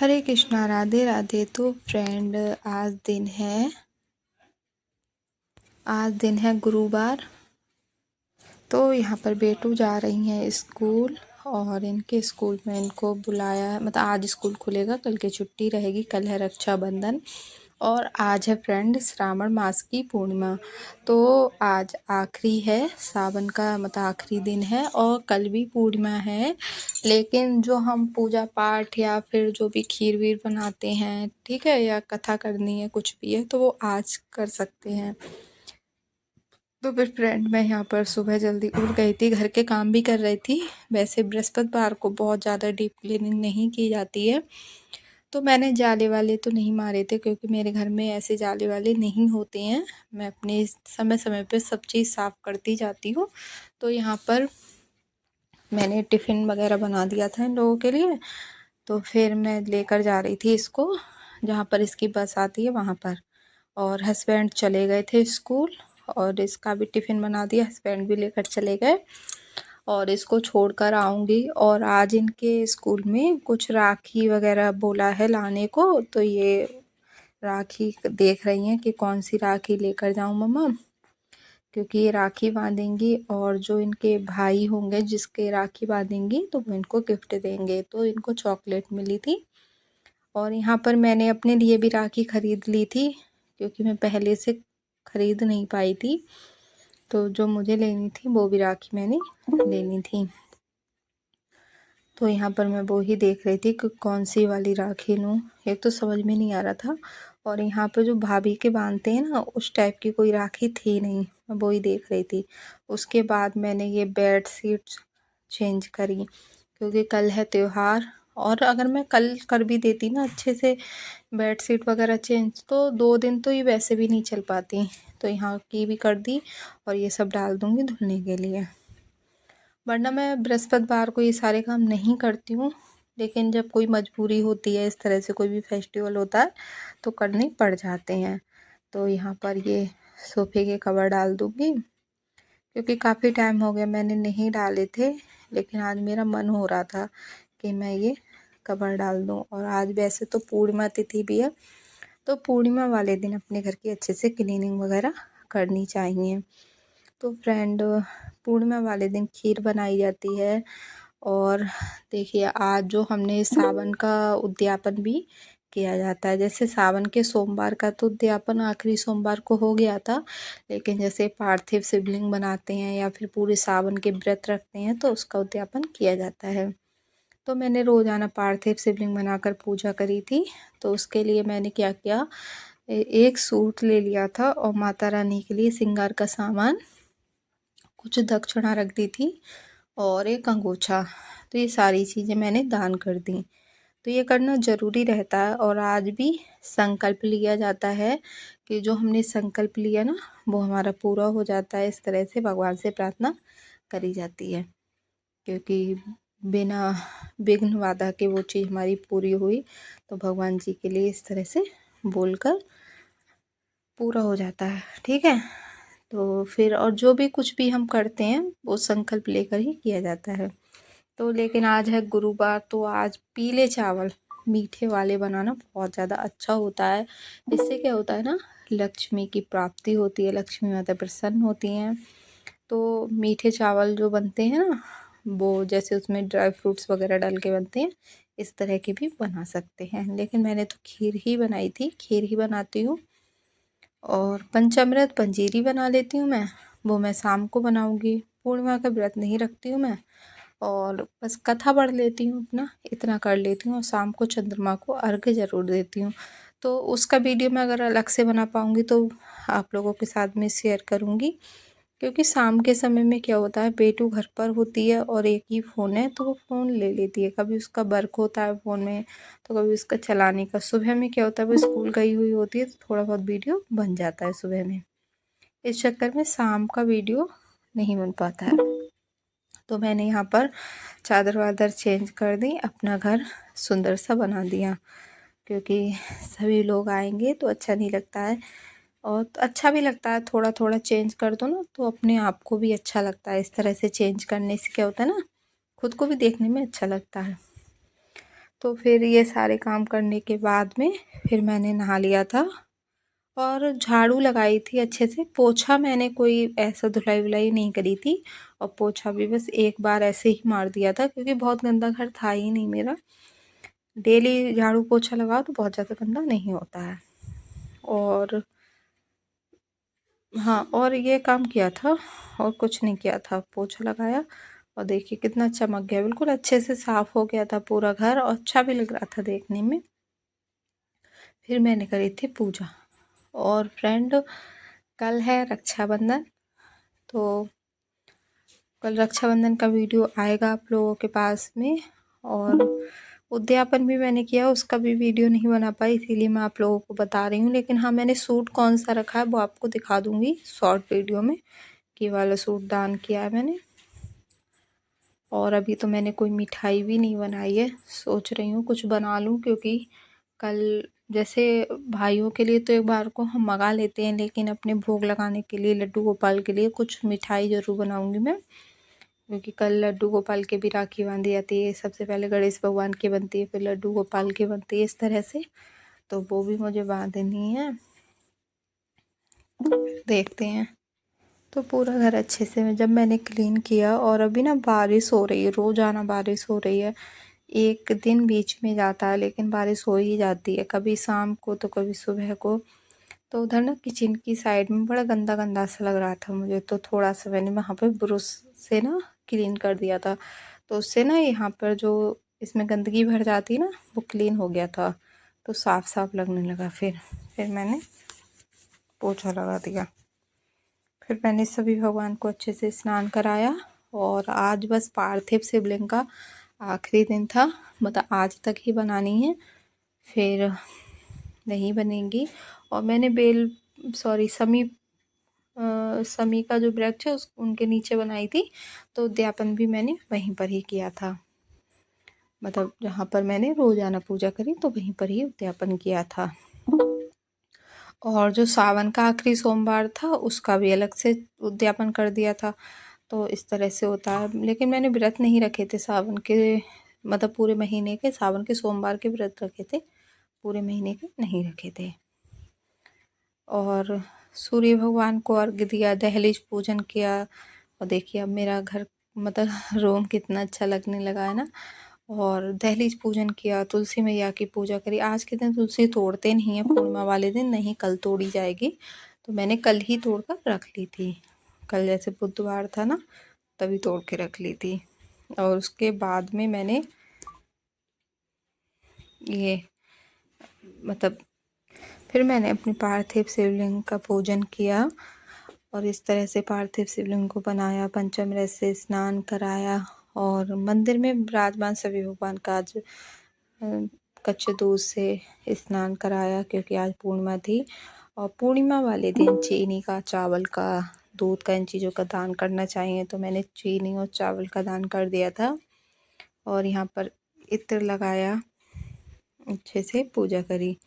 हरे कृष्णा, राधे राधे। तो फ्रेंड, आज दिन है गुरुवार। तो यहाँ पर बेटू जा रही हैं स्कूल और इनके स्कूल में इनको बुलाया है। मतलब आज स्कूल खुलेगा, कल की छुट्टी रहेगी। कल है रक्षाबंधन और आज है फ्रेंड श्रावण मास की पूर्णिमा। तो आज आखिरी है सावन का, मतलब आखिरी दिन है और कल भी पूर्णिमा है। लेकिन जो हम पूजा पाठ या फिर जो भी खीर वीर बनाते हैं, ठीक है, या कथा करनी है, कुछ भी है, तो वो आज कर सकते हैं। तो फिर फ्रेंड, मैं यहाँ पर सुबह जल्दी उठ गई थी, घर के काम भी कर रही थी। वैसे बृहस्पतिवार को बहुत ज़्यादा डीप क्लीनिंग नहीं की जाती है, तो मैंने जाले वाले तो नहीं मारे थे क्योंकि मेरे घर में ऐसे जाले वाले नहीं होते हैं। मैं अपने समय समय पे सब चीज़ साफ़ करती जाती हूँ। तो यहाँ पर मैंने टिफ़िन वगैरह बना दिया था इन लोगों के लिए। तो फिर मैं लेकर जा रही थी इसको, जहाँ पर इसकी बस आती है वहाँ पर। और हस्बैंड चले गए थे स्कूल और इसका भी टिफ़िन बना दिया, हस्बैंड भी लेकर चले गए और इसको छोड़कर आऊँगी। और आज इनके स्कूल में कुछ राखी वगैरह बोला है लाने को, तो ये राखी देख रही हैं कि कौन सी राखी लेकर जाऊँ मम्मा, क्योंकि ये राखी बांधेंगी और जो इनके भाई होंगे जिसके राखी बांधेंगी तो वो इनको गिफ्ट देंगे। तो इनको चॉकलेट मिली थी और यहाँ पर मैंने अपने लिए भी राखी ख़रीद ली थी क्योंकि मैं पहले से ख़रीद नहीं पाई थी। तो जो मुझे लेनी थी वो भी राखी मैंने लेनी थी। तो यहाँ पर मैं वो ही देख रही थी कि कौन सी वाली राखी लूँ, एक तो समझ में नहीं आ रहा था। और यहाँ पर जो भाभी के बांधते हैं ना, उस टाइप की कोई राखी थी नहीं, मैं वो ही देख रही थी। उसके बाद मैंने ये बेड शीट्स चेंज करी क्योंकि कल है त्यौहार। और अगर मैं कल कर भी देती ना अच्छे से बेड शीट वगैरह चेंज, तो 2 दिन तो ये वैसे भी नहीं चल पाती। तो यहाँ की भी कर दी और ये सब डाल दूँगी धुलने के लिए। वरना मैं बृहस्पतिवार को ये सारे काम नहीं करती हूँ, लेकिन जब कोई मजबूरी होती है, इस तरह से कोई भी फेस्टिवल होता है तो करने पड़ जाते हैं। तो यहाँ पर ये सोफ़े के कवर डाल दूँगी क्योंकि काफ़ी टाइम हो गया मैंने नहीं डाले थे, लेकिन आज मेरा मन हो रहा था कि मैं ये कवर डाल दूँ। और आज वैसे तो पूर्णिमा तिथि भी है, तो पूर्णिमा वाले दिन अपने घर की अच्छे से क्लीनिंग वगैरह करनी चाहिए। तो फ्रेंड, पूर्णिमा वाले दिन खीर बनाई जाती है। और देखिए, आज जो हमने सावन का उद्यापन भी किया जाता है। जैसे सावन के सोमवार का तो उद्यापन आखिरी सोमवार को हो गया था, लेकिन जैसे पार्थिव शिवलिंग बनाते हैं या फिर पूरे सावन के व्रत रखते हैं तो उसका उद्यापन किया जाता है। तो मैंने रोज़ाना पार्थिव शिवलिंग बनाकर पूजा करी थी। तो उसके लिए मैंने क्या किया, एक सूट ले लिया था और माता रानी के लिए श्रृंगार का सामान, कुछ दक्षिणा रख दी थी और एक अंगूछा। तो ये सारी चीज़ें मैंने दान कर दी। तो ये करना ज़रूरी रहता है। और आज भी संकल्प लिया जाता है कि जो हमने संकल्प लिया ना वो हमारा पूरा हो जाता है। इस तरह से भगवान से प्रार्थना करी जाती है, क्योंकि बिना विघ्न बाधा के वो चीज़ हमारी पूरी हुई तो भगवान जी के लिए इस तरह से बोलकर पूरा हो जाता है। ठीक है, तो फिर और जो भी कुछ भी हम करते हैं वो संकल्प लेकर ही किया जाता है। तो लेकिन आज है गुरुवार, तो आज पीले चावल मीठे वाले बनाना बहुत ज़्यादा अच्छा होता है। इससे क्या होता है ना, लक्ष्मी की प्राप्ति होती है, लक्ष्मी माता प्रसन्न होती हैं। तो मीठे चावल जो बनते हैं ना, वो जैसे उसमें ड्राई फ्रूट्स वगैरह डाल के बनते हैं, इस तरह के भी बना सकते हैं। लेकिन मैंने तो खीर ही बनाई थी, खीर ही बनाती हूँ। और पंचामृत पंजीरी बना लेती हूँ मैं, वो मैं शाम को बनाऊँगी। पूर्णिमा का व्रत नहीं रखती हूँ मैं, और बस कथा पढ़ लेती हूँ, अपना इतना कर लेती हूँ। और शाम को चंद्रमा को अर्घ्य ज़रूर देती हूँ। तो उसका वीडियो मैं अगर अलग से बना पाऊँगी तो आप लोगों के साथ में शेयर करूँगी। क्योंकि शाम के समय में क्या होता है, बेटू घर पर होती है और एक ही फ़ोन है तो वो फ़ोन ले लेती है। कभी उसका वर्क होता है फ़ोन में तो कभी उसका चलाने का। सुबह में क्या होता है, वो स्कूल गई हुई होती है तो थोड़ा बहुत वीडियो बन जाता है सुबह में। इस चक्कर में शाम का वीडियो नहीं बन पाता है। तो मैंने यहाँ पर चादर वादर चेंज कर दी, अपना घर सुंदर सा बना दिया, क्योंकि सभी लोग आएंगे तो अच्छा नहीं लगता है। और तो अच्छा भी लगता है, थोड़ा थोड़ा चेंज कर दो ना तो अपने आप को भी अच्छा लगता है। इस तरह से चेंज करने से क्या होता है ना, खुद को भी देखने में अच्छा लगता है। तो फिर ये सारे काम करने के बाद में फिर मैंने नहा लिया था और झाड़ू लगाई थी अच्छे से। पोछा मैंने कोई ऐसा धुलाई वुलाई नहीं करी थी और पोछा भी बस एक बार ऐसे ही मार दिया था क्योंकि बहुत गंदा घर था ही नहीं मेरा। डेली झाड़ू पोछा लगाओ तो बहुत ज़्यादा गंदा नहीं होता है। और हाँ, और ये काम किया था और कुछ नहीं किया था। पोछा लगाया और देखिए कितना चमक गया, बिल्कुल अच्छे से साफ़ हो गया था पूरा घर और अच्छा भी लग रहा था देखने में। फिर मैंने करी थी पूजा। और फ्रेंड, कल है रक्षाबंधन, तो कल रक्षाबंधन का वीडियो आएगा आप लोगों के पास में। और उद्यापन भी मैंने किया, उसका भी वीडियो नहीं बना पाई, इसीलिए मैं आप लोगों को बता रही हूँ। लेकिन हाँ, मैंने सूट कौन सा रखा है वो आपको दिखा दूँगी शॉर्ट वीडियो में, कि वाला सूट दान किया है मैंने। और अभी तो मैंने कोई मिठाई भी नहीं बनाई है, सोच रही हूँ कुछ बना लूँ, क्योंकि कल जैसे भाइयों के लिए तो एक बार को हम मंगा लेते हैं, लेकिन अपने भोग लगाने के लिए लड्डू गोपाल के लिए कुछ मिठाई ज़रूर बनाऊँगी मैं। क्योंकि कल लड्डू गोपाल के भी राखी बांधी जाती है, सबसे पहले गणेश भगवान की बनती है, फिर लड्डू गोपाल की बनती है, इस तरह से। तो वो भी मुझे बांधनी है, देखते हैं। तो पूरा घर अच्छे से जब मैंने क्लीन किया, और अभी ना बारिश हो रही है, रोज़ाना बारिश हो रही है। एक दिन बीच में जाता है लेकिन बारिश हो ही जाती है, कभी शाम को तो कभी सुबह को। तो उधर ना किचन की साइड में बड़ा गंदा गंदा सा लग रहा था मुझे, तो थोड़ा सा मैंने वहाँ पे ब्रश से ना क्लीन कर दिया था। तो उससे ना यहाँ पर जो इसमें गंदगी भर जाती है ना, वो क्लीन हो गया था, तो साफ साफ लगने लगा। फिर मैंने पोछा लगा दिया। फिर मैंने सभी भगवान को अच्छे से स्नान कराया। और आज बस पार्थिव शिवलिंग का आखिरी दिन था, मतलब आज तक ही बनानी है, फिर नहीं बनेंगी। और मैंने समी का जो वृक्ष है उनके नीचे बनाई थी, तो उद्यापन भी मैंने वहीं पर ही किया था। मतलब जहाँ पर मैंने रोजाना पूजा करी तो वहीं पर ही उद्यापन किया था। और जो सावन का आखिरी सोमवार था उसका भी अलग से उद्यापन कर दिया था। तो इस तरह से होता है। लेकिन मैंने व्रत नहीं रखे थे सावन के, मतलब पूरे महीने के, सावन के सोमवार के व्रत रखे थे, पूरे महीने के नहीं रखे थे। और सूर्य भगवान को अर्घ्य दिया, दहलीज पूजन किया। और देखिए अब मेरा घर, मतलब रूम कितना अच्छा लगने लगा है ना। और दहलीज पूजन किया, तुलसी मैया की पूजा करी। आज के दिन तुलसी तोड़ते नहीं है, पूर्णिमा वाले दिन, नहीं कल तोड़ी जाएगी, तो मैंने कल ही तोड़ कर रख ली थी। कल जैसे बुधवार था ना, तभी तोड़ के रख ली थी। और उसके बाद में मैंने ये, मतलब फिर मैंने अपनी पार्थिव शिवलिंग का पूजन किया। और इस तरह से पार्थिव शिवलिंग को बनाया, पंचामृत से स्नान कराया। और मंदिर में विराजमान सभी भगवान का आज कच्चे दूध से स्नान कराया, क्योंकि आज पूर्णिमा थी। और पूर्णिमा वाले दिन चीनी का, चावल का, दूध का, इन चीज़ों का दान करना चाहिए, तो मैंने चीनी और चावल का दान कर दिया था। और यहाँ पर इत्र लगाया, अच्छे से पूजा करी।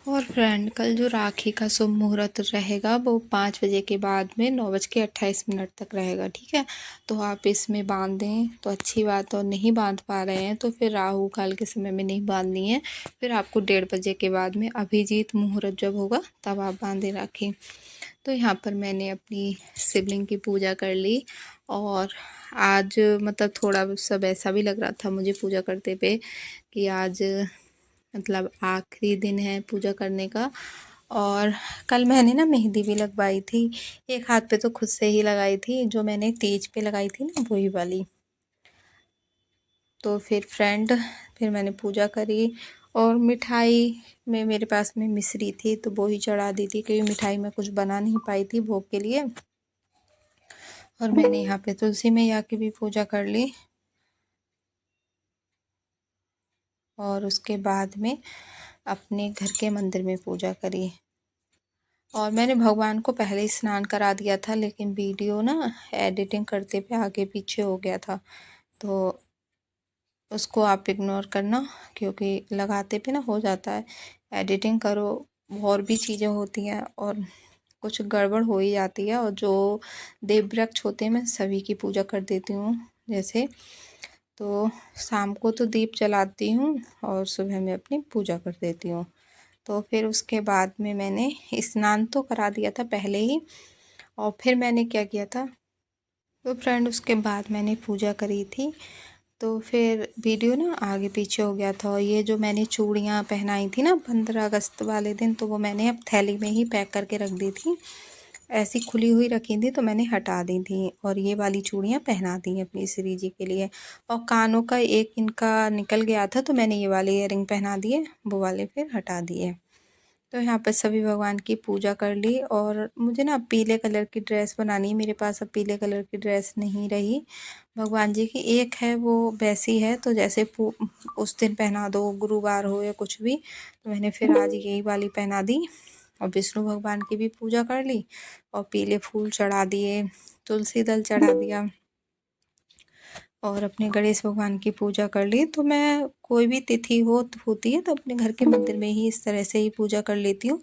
और फ्रेंड, कल जो राखी का शुभ मुहूर्त रहेगा वो 5 बजे के बाद में 9:28 तक रहेगा, ठीक है। तो आप इसमें बांध दें तो अच्छी बात, और नहीं बांध पा रहे हैं तो फिर राहु काल के समय में नहीं बांधनी है, फिर आपको 1:30 बजे के बाद में अभिजीत मुहूर्त जब होगा तब आप बांधें राखी। तो यहाँ पर मैंने अपनी शिवलिंग की पूजा कर ली। और आज मतलब थोड़ा सब ऐसा भी लग रहा था मुझे पूजा करते पे कि आज मतलब आखिरी दिन है पूजा करने का। और कल मैंने ना मेहंदी भी लगवाई थी, एक हाथ पे तो खुद से ही लगाई थी, जो मैंने तीज पे लगाई थी ना वही वाली। तो फिर मैंने पूजा करी। और मिठाई में मेरे पास में मिश्री थी तो वो ही चढ़ा दी थी, क्योंकि मिठाई में कुछ बना नहीं पाई थी भोग के लिए। और मैंने यहाँ पे तुलसी मैया की भी पूजा कर ली। और उसके बाद में अपने घर के मंदिर में पूजा करी। और मैंने भगवान को पहले ही स्नान करा दिया था, लेकिन वीडियो ना एडिटिंग करते पे आगे पीछे हो गया था, तो उसको आप इग्नोर करना, क्योंकि लगाते पे ना हो जाता है। एडिटिंग करो, और भी चीज़ें होती हैं, और कुछ गड़बड़ हो ही जाती है। और जो देव वृक्ष होते हैं मैं सभी की पूजा कर देती हूँ। जैसे तो शाम को तो दीप जलाती हूँ और सुबह में अपनी पूजा कर देती हूँ। तो फिर उसके बाद में मैंने स्नान तो करा दिया था पहले ही, और फिर मैंने क्या किया था, तो फ्रेंड उसके बाद मैंने पूजा करी थी। तो फिर वीडियो ना आगे पीछे हो गया था। और ये जो मैंने चूड़ियाँ पहनाई थी ना 15 अगस्त वाले दिन, तो वो मैंने अब थैली में ही पैक करके रख दी थी। ऐसी खुली हुई रखी थी तो मैंने हटा दी थी, और ये वाली चूड़ियाँ पहना दी अपनी श्री जी के लिए। और कानों का एक इनका निकल गया था तो मैंने ये वाले इयररिंग पहना दिए, वो वाले फिर हटा दिए। तो यहाँ पर सभी भगवान की पूजा कर ली। और मुझे ना पीले कलर की ड्रेस बनानी है, मेरे पास अब पीले कलर की ड्रेस नहीं रही भगवान जी की। एक है वो वैसी है, तो जैसे उस दिन पहना दो, गुरुवार हो या कुछ भी, तो मैंने फिर आज यही वाली पहना दी। और विष्णु भगवान की भी पूजा कर ली और पीले फूल चढ़ा दिए, तुलसी दल चढ़ा दिया और अपने गणेश भगवान की पूजा कर ली। तो मैं कोई भी तिथि होती है तो अपने घर के मंदिर में ही इस तरह से ही पूजा कर लेती हूँ।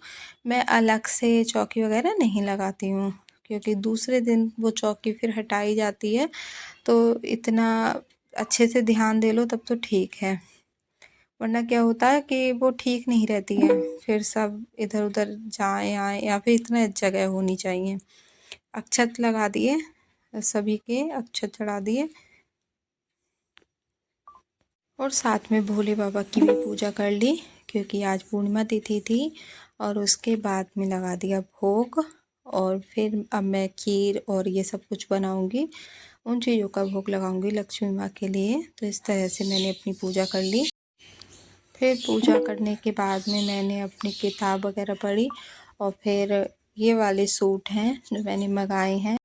मैं अलग से चौकी वगैरह नहीं लगाती हूँ, क्योंकि दूसरे दिन वो चौकी फिर हटाई जाती है। तो इतना अच्छे से ध्यान दे लो तब तो ठीक है, वरना क्या होता है कि वो ठीक नहीं रहती है, फिर सब इधर उधर जाएँ आएँ, या फिर इतना जगह होनी चाहिए। अक्षत लगा दिए, सभी के अक्षत चढ़ा दिए, और साथ में भोले बाबा की भी पूजा कर ली, क्योंकि आज पूर्णिमा तिथि थी। और उसके बाद में लगा दिया भोग, और फिर अब मैं खीर और ये सब कुछ बनाऊंगी, उन चीज़ों का भोग लगाऊंगी लक्ष्मी माँ के लिए। तो इस तरह से मैंने अपनी पूजा कर ली। फिर पूजा करने के बाद में मैंने अपनी किताब वगैरह पढ़ी, और फिर ये वाले सूट हैं जो मैंने मंगाए हैं।